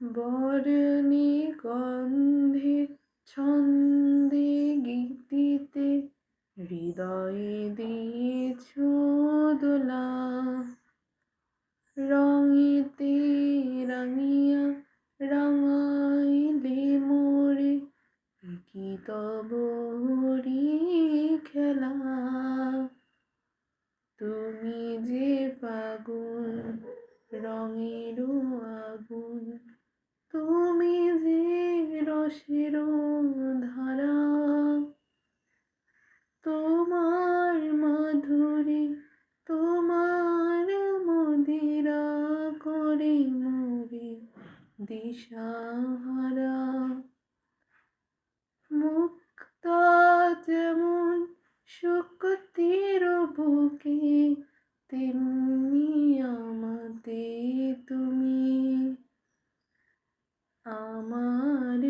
বরণী গন্ধে ছন্দে গীতিতে হৃদয়ে দিয়েছ দোলা। রঙেতে রাঙিয়া রাঙাইলে মোরে, কি তব হরি খেলা। তুমি যে ফাগুন রঙের আগুন, তুমি যে রসের ধারা। তোমার মাধুরী, তোমার মদিরা করে মোরে দিশাহারা। মুক্তা যেমন শক্তির বুকে, তেমনি আমাতে তুমি। আমার